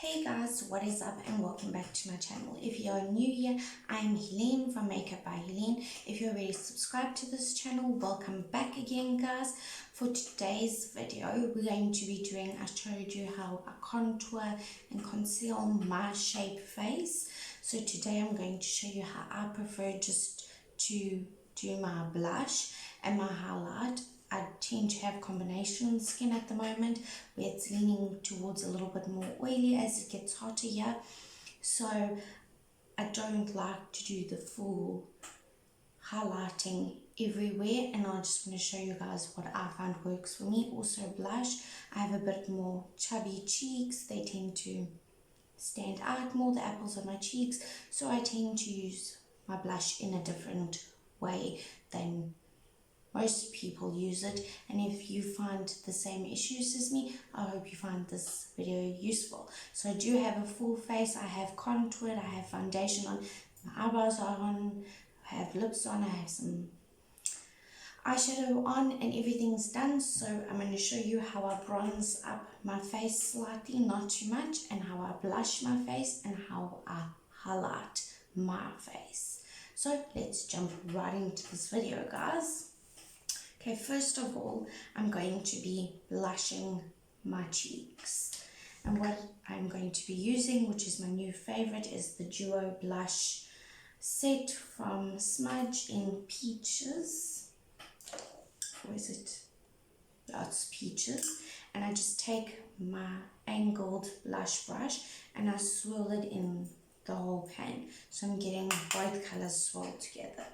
Hey guys, what is up and welcome back to my channel. If you are new here, I am Helene from Makeup by Helene. If you're already subscribed to this channel, welcome back again guys. For today's video, we're going to be doing, I showed you how I contour and conceal my shape face. So today I'm going to show you how I prefer just to do my blush and my highlight. I tend to have combination skin at the moment where it's leaning towards a little bit more oily as it gets hotter here. So I don't like to do the full highlighting everywhere, and I just want to show you guys what I find works for me. Also blush, I have a bit more chubby cheeks. They tend to stand out more, the apples of my cheeks. So I tend to use my blush in a different way than most people use it. And if you find the same issues as me, I hope you find this video useful. So I do have a full face. I have contoured, I have foundation on, my eyebrows are on, I have lips on, I have some eyeshadow on, and everything's done. So I'm going to show you how I bronze up my face slightly, not too much, and how I blush my face and how I highlight my face. So let's jump right into this video guys. Okay, first of all, I'm going to be blushing my cheeks. And what I'm going to be using, which is my new favorite, is the Duo Blush set from Smudge in Peaches. Or is it? Yeah, it's Peaches. And I just take my angled blush brush and I swirl it in the whole pan. So I'm getting both colors swirled together.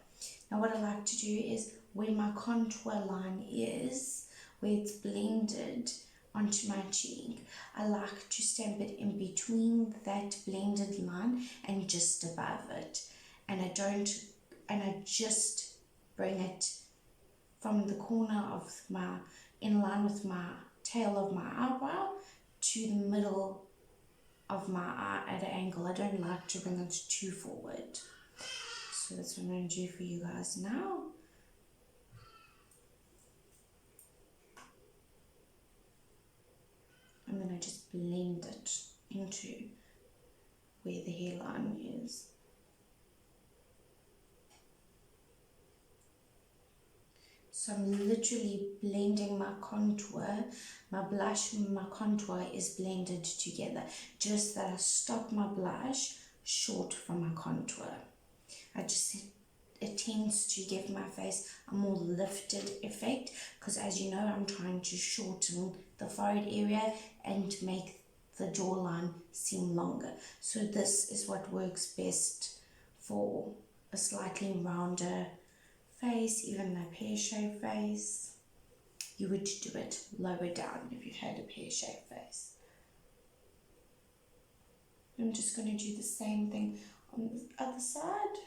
Now what I like to do is, where my contour line is, where it's blended onto my cheek, I like to stamp it in between that blended line and just above it. And I just bring it from the corner of my, in line with my tail of my eyebrow to the middle of my eye at an angle. I don't like to bring it too forward. So that's what I'm going to do for you guys now. And then I just blend it into where the hairline is. So I'm literally blending my contour. My blush and my contour is blended together. Just that I stop my blush short from my contour. It tends to give my face a more lifted effect, because as you know, I'm trying to shorten the forehead area and make the jawline seem longer. So this is what works best for a slightly rounder face, even a pear-shaped face. You would do it lower down if you had a pear-shaped face. I'm just going to do the same thing on the other side.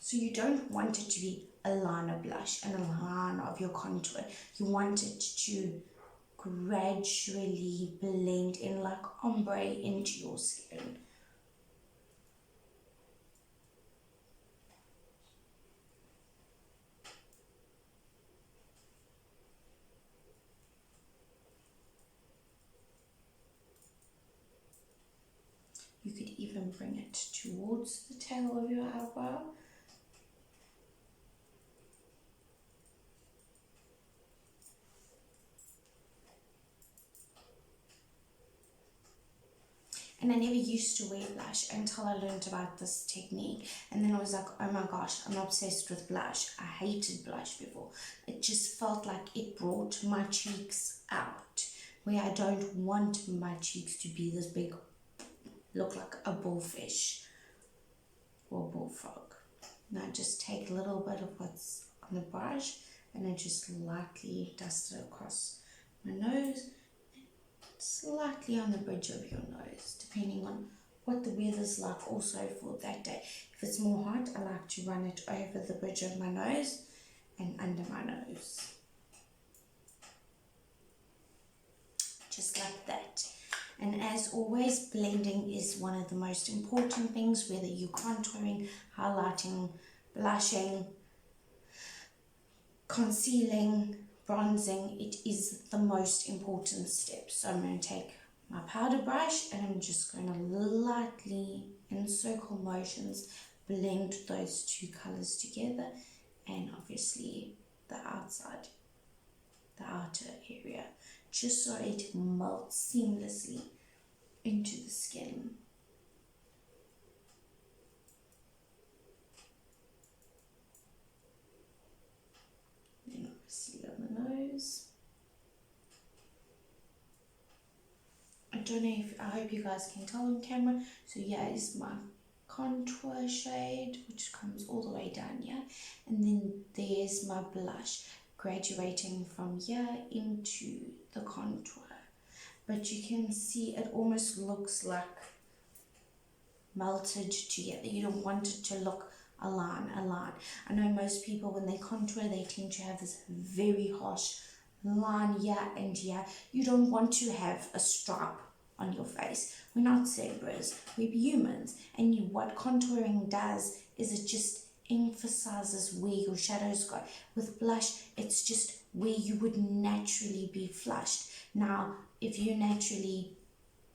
So you don't want it to be a line of blush and a line of your contour. You want it to gradually blend in like ombre into your skin. You could even bring it towards the tail of your eyebrow. And I never used to wear blush until I learned about this technique. And then I was like, oh my gosh, I'm obsessed with blush. I hated blush before. It just felt like it brought my cheeks out, where I don't want my cheeks to be this big, look like a bullfish or a bullfrog. Now I just take a little bit of what's on the brush and I just lightly dust it across my nose, slightly on the bridge of your nose, depending on what the weather's like also for that day. If it's more hot, I like to run it over the bridge of my nose and under my nose. Just like that. And as always, blending is one of the most important things, whether you're contouring, highlighting, blushing, concealing, bronzing, it is the most important step. So I'm going to take my powder brush and I'm just going to lightly, in circle motions, blend those two colors together, and obviously the outside, the outer area, just so it melts seamlessly into the skin. Then obviously on the nose. I don't know if, I hope you guys can tell on camera. So yeah, is my contour shade, which comes all the way down here, and then there's my blush graduating from here into the contour. But you can see it almost looks like melted together. You don't want it to look a line. I know most people when they contour, they tend to have this very harsh line here and here. You don't want to have a stripe on your face. We're not zebras, we're humans. And what contouring does is it just emphasizes where your shadows go. With blush, it's just where you would naturally be flushed. Now, if you're naturally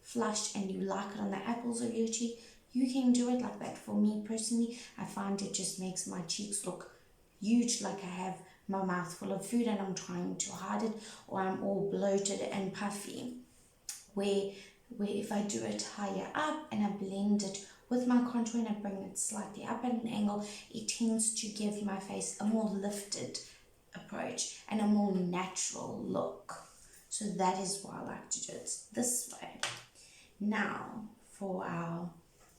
flushed and you like it on the apples of your cheek, you can do it like that. For me personally, I find it just makes my cheeks look huge, like I have my mouth full of food and I'm trying to hide it, or I'm all bloated and puffy. Where if I do it higher up and I blend it with my contour and I bring it slightly up at an angle, it tends to give my face a more lifted approach and a more natural look. So that is why I like to do it this way. Now for our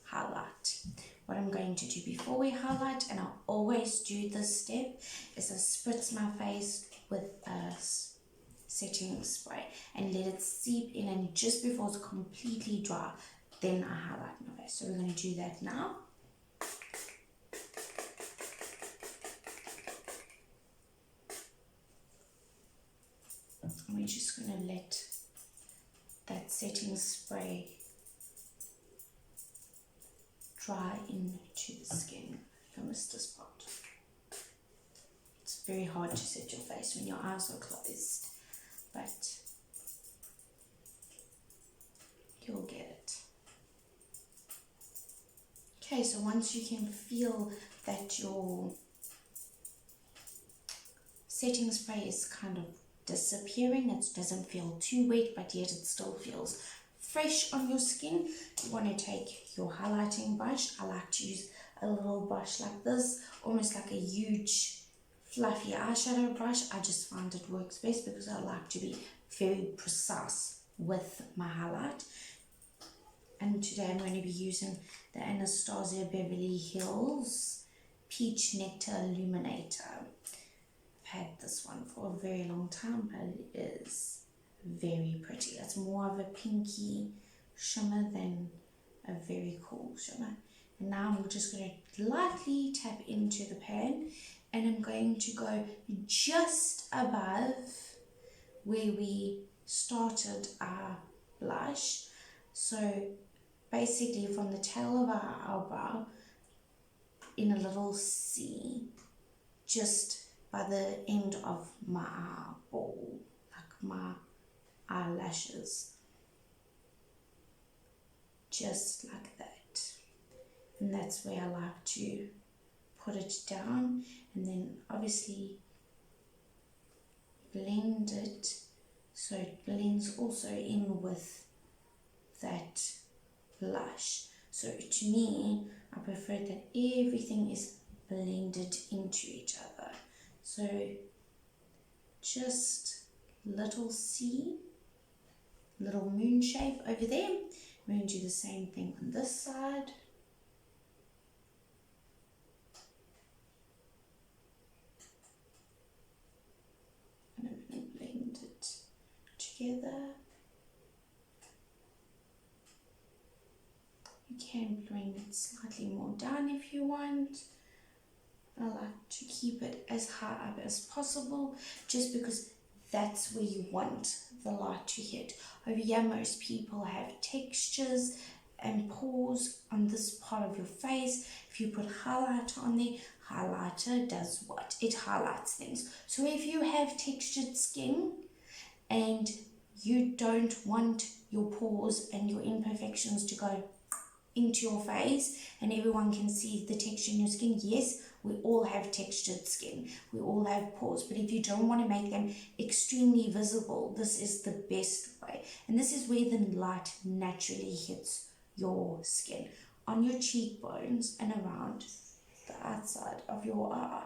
highlight. What I'm going to do before we highlight, and I always do this step, is I spritz my face with a setting spray and let it seep in, and just before it's completely dry, then I highlight my face. So we're going to do that now. And we're just going to let that setting spray dry into the skin. I missed this part. It's very hard to set your face when your eyes are closed, but you'll get it. Okay, so once you can feel that your setting spray is kind of disappearing, it doesn't feel too wet, but yet it still feels fresh on your skin, you want to take your highlighting brush. I like to use a little brush like this, almost like a huge fluffy eyeshadow brush. I just find it works best because I like to be very precise with my highlight. And today I'm going to be using the Anastasia Beverly Hills Peach Nectar Illuminator. I've had this one for a very long time, but it is very pretty. It's more of a pinky shimmer than a very cool shimmer. And now I'm just going to lightly tap into the pan, and I'm going to go just above where we started our blush. So basically from the tail of our eyebrow in a little C, just by the end of my eyeball, like my eyelashes, just like that. And that's where I like to put it down, and then obviously blend it so it blends also in with that blush. So to me, I prefer that everything is blended into each other. So just little C, little moon shape over there. We're going to do the same thing on this side. And I'm going to blend it together. You can bring it slightly more down if you want. I like to keep it as high up as possible, just because that's where you want the light to hit. Over here, most people have textures and pores on this part of your face. If you put highlighter on there, highlighter does what? It highlights things. So if you have textured skin and you don't want your pores and your imperfections to go into your face and everyone can see the texture in your skin, yes, we all have textured skin, we all have pores, but if you don't want to make them extremely visible, this is the best way. And this is where the light naturally hits your skin, on your cheekbones and around the outside of your eye.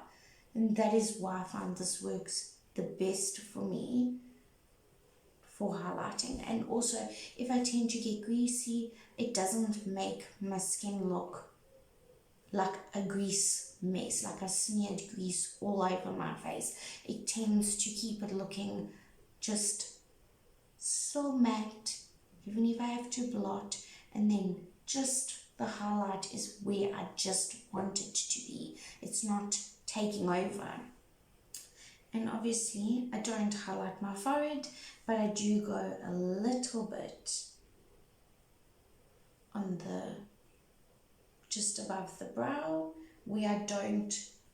And that is why I find this works the best for me for highlighting. And also, if I tend to get greasy, it doesn't make my skin look like a grease mess, like a smeared grease all over my face. It tends to keep it looking just so matte, even if I have to blot, and then just the highlight is where I just want it to be. It's not taking over. And obviously I don't highlight my forehead, but I do go a little bit on the just above the brow, where I don't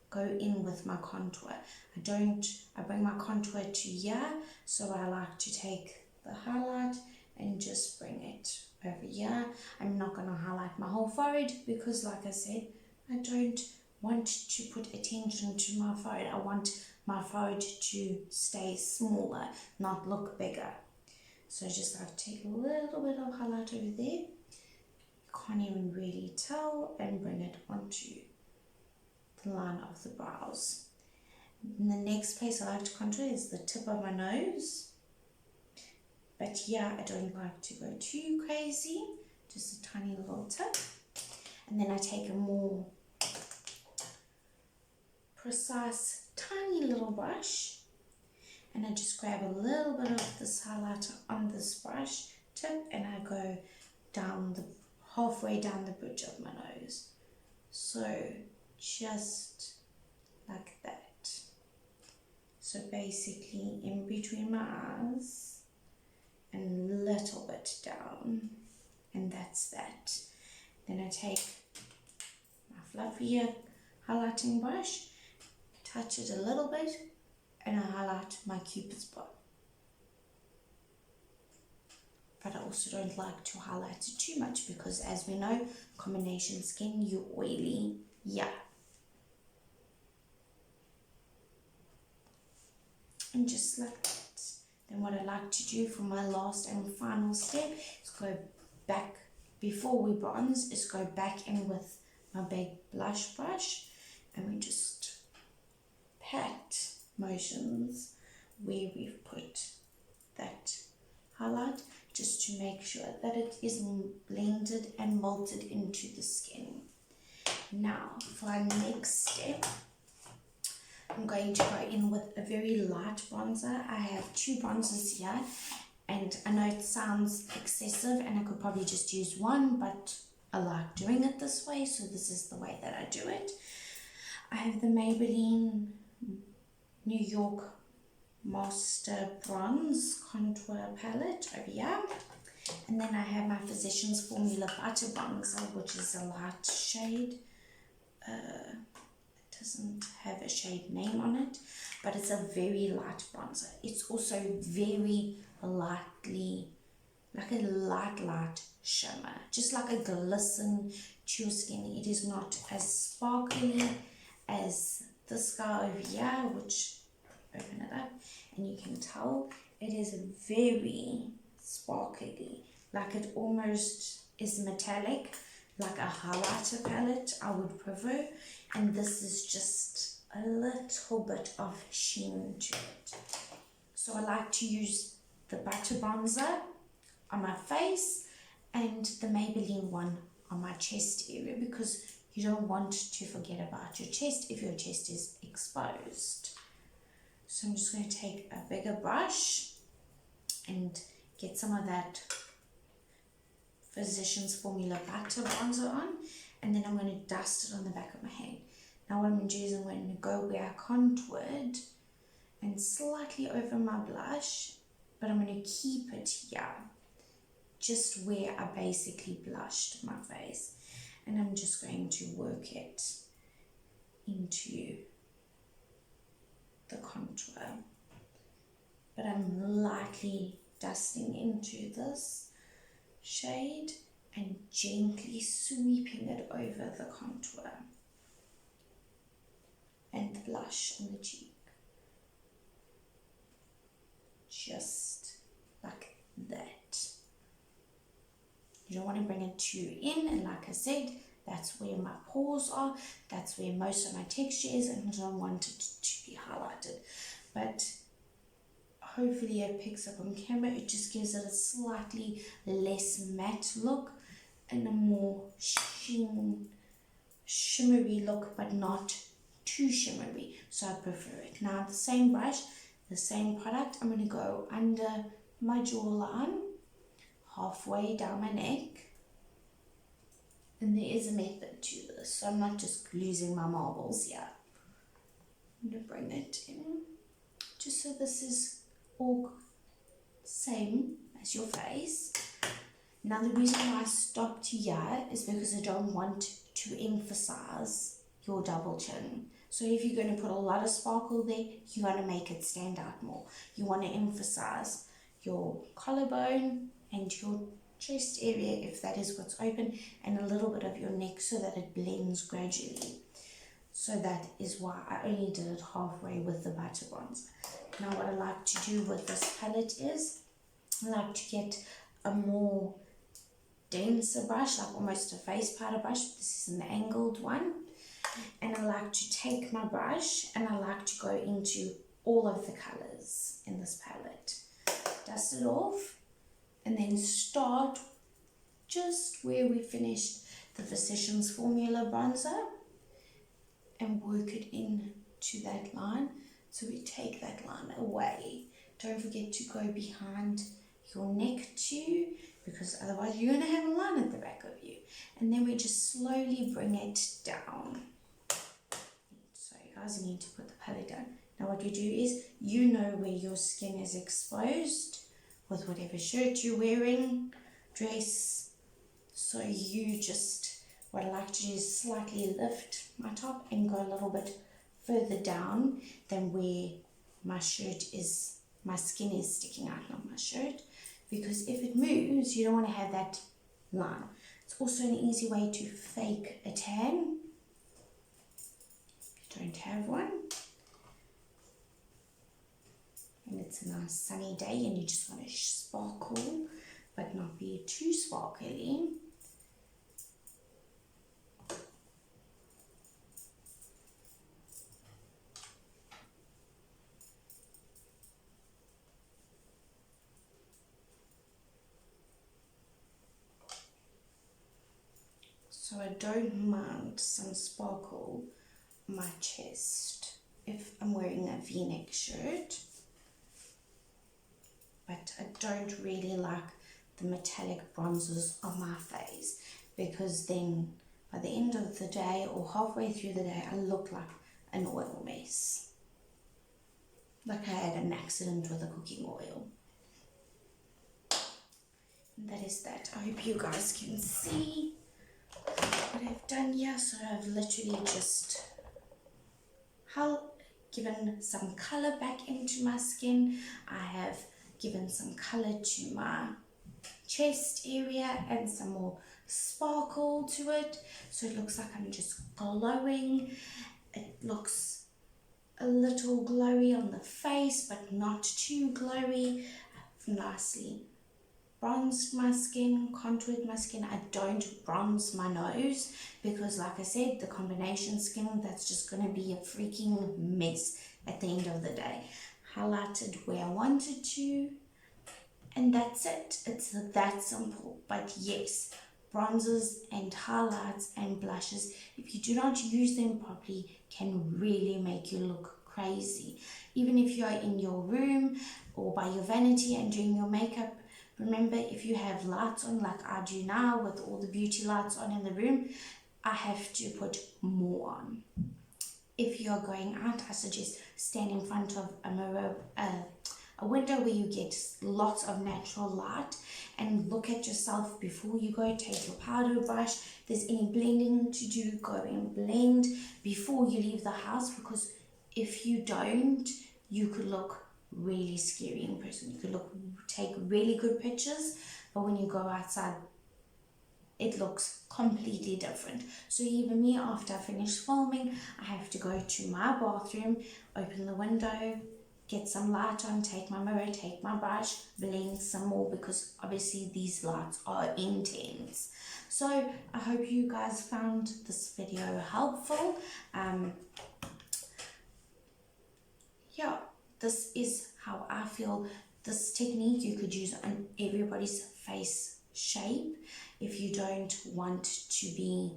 go in with my contour. I bring my contour to here, so I like to take the highlight and just bring it over here. I'm not going to highlight my whole forehead because, like I said, I don't want to put attention to my forehead. I want my forehead to stay smaller, not look bigger. So just like take a little bit of highlight over there. Can't even really tell, and bring it onto the line of the brows. And the next place I like to contour is the tip of my nose, but yeah, I don't like to go too crazy, just a tiny little tip. And then I take a more precise tiny little brush and I just grab a little bit of this highlighter on this brush tip and I go down the halfway down the bridge of my nose. So just like that. So basically in between my eyes and a little bit down, and that's that. Then I take my fluffier highlighting brush, touch it a little bit, and I highlight my Cupid's bow. But I also don't like to highlight it too much because, as we know, combination skin, you're oily, yeah. And just like that. Then what I like to do for my last and final step is go back, before we bronze, is go back in with my big blush brush and we just pat motions where we've put that highlight, just to make sure that it is blended and melted into the skin. Now for our next step, I'm going to go in with a very light bronzer. I have two bronzers here and I know it sounds excessive and I could probably just use one, but I like doing it this way, so this is the way that I do it. I have the Maybelline New York Master Bronze Contour Palette over here. And then I have my Physicians Formula Butter Bronzer, which is a light shade. It doesn't have a shade name on it, but it's a very light bronzer. It's also very lightly, like a light shimmer, just like a glisten to your skin. It is not as sparkly as this guy over here, which, open it up and you can tell it is very sparkly, like it almost is metallic, like a highlighter palette I would prefer, and this is just a little bit of sheen to it. So I like to use the butter bronzer on my face and the Maybelline one on my chest area, because you don't want to forget about your chest if your chest is exposed. So I'm just going to take a bigger brush and get some of that Physicians Formula Butter Bronzer on, and then I'm going to dust it on the back of my hand. Now what I'm going to do is I'm going to go where I contoured and slightly over my blush, but I'm going to keep it here, just where I basically blushed my face, and I'm just going to work it into the contour, but I'm lightly dusting into this shade and gently sweeping it over the contour and the blush on the cheek, just like that. You don't want to bring it too in, and like I said, that's where my pores are, that's where most of my texture is, and I don't want it to be highlighted. But hopefully it picks up on camera. It just gives it a slightly less matte look and a more shimmery look, but not too shimmery, so I prefer it. Now the same brush, the same product, I'm going to go under my jawline, halfway down my neck, and there is a method to this, so I'm not just losing my marbles here. I'm going to bring it in, just so this is all same as your face. Now the reason why I stopped here is because I don't want to emphasize your double chin. So if you're going to put a lot of sparkle there, you want to make it stand out more. You want to emphasize your collarbone and your chest area, if that is what's open, and a little bit of your neck so that it blends gradually. So that is why I only did it halfway with the butter bronzer. Now what I like to do with this palette is, I like to get a more denser brush, like almost a face powder brush. This is an angled one. And I like to take my brush and I like to go into all of the colors in this palette. Dust it off and then start just where we finished the Physicians Formula bronzer and work it into that line. So we take that line away. Don't forget to go behind your neck too, because otherwise you're going to have a line at the back of you. And then we just slowly bring it down. So you guys need to put the palette down. Now what you do is, you know where your skin is exposed with whatever shirt you're wearing, dress. So you just, what I like to do is slightly lift my top and go a little bit further down than where my shirt is, my skin is sticking out on my shirt. Because if it moves, you don't want to have that line. It's also an easy way to fake a tan if you don't have one. And it's a nice sunny day and you just want to sparkle, but not be too sparkly. So I don't mind some sparkle on my chest if I'm wearing a V-neck shirt. But I don't really like the metallic bronzers on my face, because then by the end of the day or halfway through the day, I look like an oil mess. Like I had an accident with the cooking oil. And that is that. I hope you guys can see what I've done here. So I've literally just given some color back into my skin. I have given some color to my chest area and some more sparkle to it, so it looks like I'm just glowing. It looks a little glowy on the face, but not too glowy. I've nicely bronzed my skin, contoured my skin. I don't bronze my nose because, like I said, the combination skin, that's just going to be a freaking mess at the end of the day. Highlighted where I wanted to, and that's it. It's that simple. But yes, bronzers and highlights and blushes, if you do not use them properly, can really make you look crazy. Even if you're in your room or by your vanity and doing your makeup, remember, if you have lights on like I do now with all the beauty lights on in the room, I have to put more on. If you're going out, I suggest stand in front of a mirror, a window where you get lots of natural light, and look at yourself before you go. Take your powder brush. If there's any blending to do, go and blend before you leave the house, because if you don't, you could look really scary in person. You could take really good pictures, but when you go outside, it looks completely different. So even me, after I finish filming, I have to go to my bathroom, open the window, get some light on, take my mirror, take my brush, blend some more, because obviously these lights are intense. So I hope you guys found this video helpful. Yeah, this is how I feel. This technique you could use on everybody's face shape if you don't want to be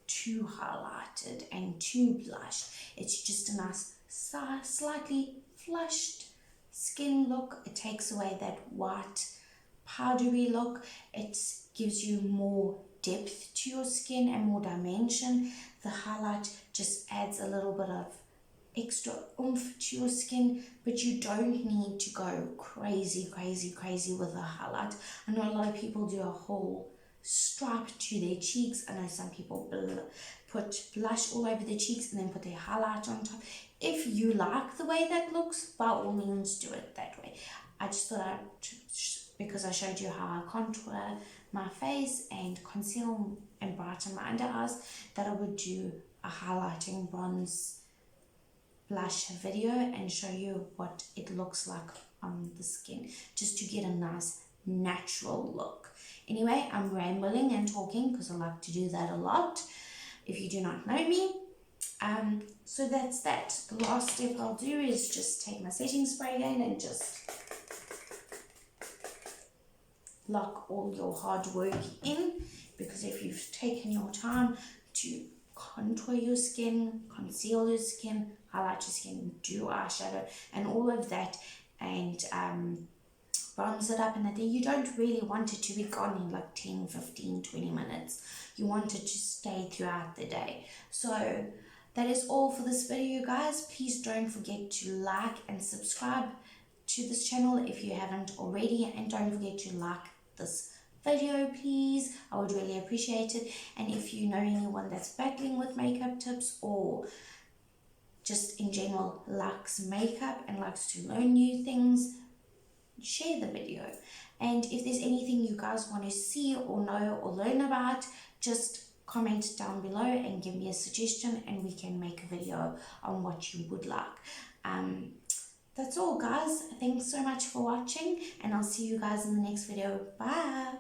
too highlighted and too blushed. It's just a nice slightly flushed skin look. It takes away that white powdery look. It gives you more depth to your skin and more dimension. The highlight just adds a little bit of extra oomph to your skin, but you don't need to go crazy with the highlight. I know a lot of people do a whole stripe to their cheeks. I know some people put blush all over their cheeks and then put their highlight on top. If you like the way that looks, by all means do it that way. I just thought because I showed you how I contour my face and conceal and brighten my under eyes, that I would do a highlighting bronze blush video and show you what it looks like on the skin, just to get a nice natural look. Anyway, I'm rambling and talking because I like to do that a lot, if you do not know me. So that's that. The last step I'll do is just take my setting spray again and just lock all your hard work in, because if you've taken your time to contour your skin, conceal your skin, highlight your skin, do eyeshadow and all of that, and bronze it up, and then you don't really want it to be gone in like 10, 15, 20 minutes. You want it to stay throughout the day. So that is all for this video, guys. Please don't forget to like and subscribe to this channel if you haven't already, and don't forget to like this video, please. I would really appreciate it. And if you know anyone that's battling with makeup tips, or just in general likes makeup and likes to learn new things, share the video. And if there's anything you guys want to see or know or learn about, just comment down below and give me a suggestion, and we can make a video on what you would like. That's all, guys. Thanks so much for watching, and I'll see you guys in the next video. Bye.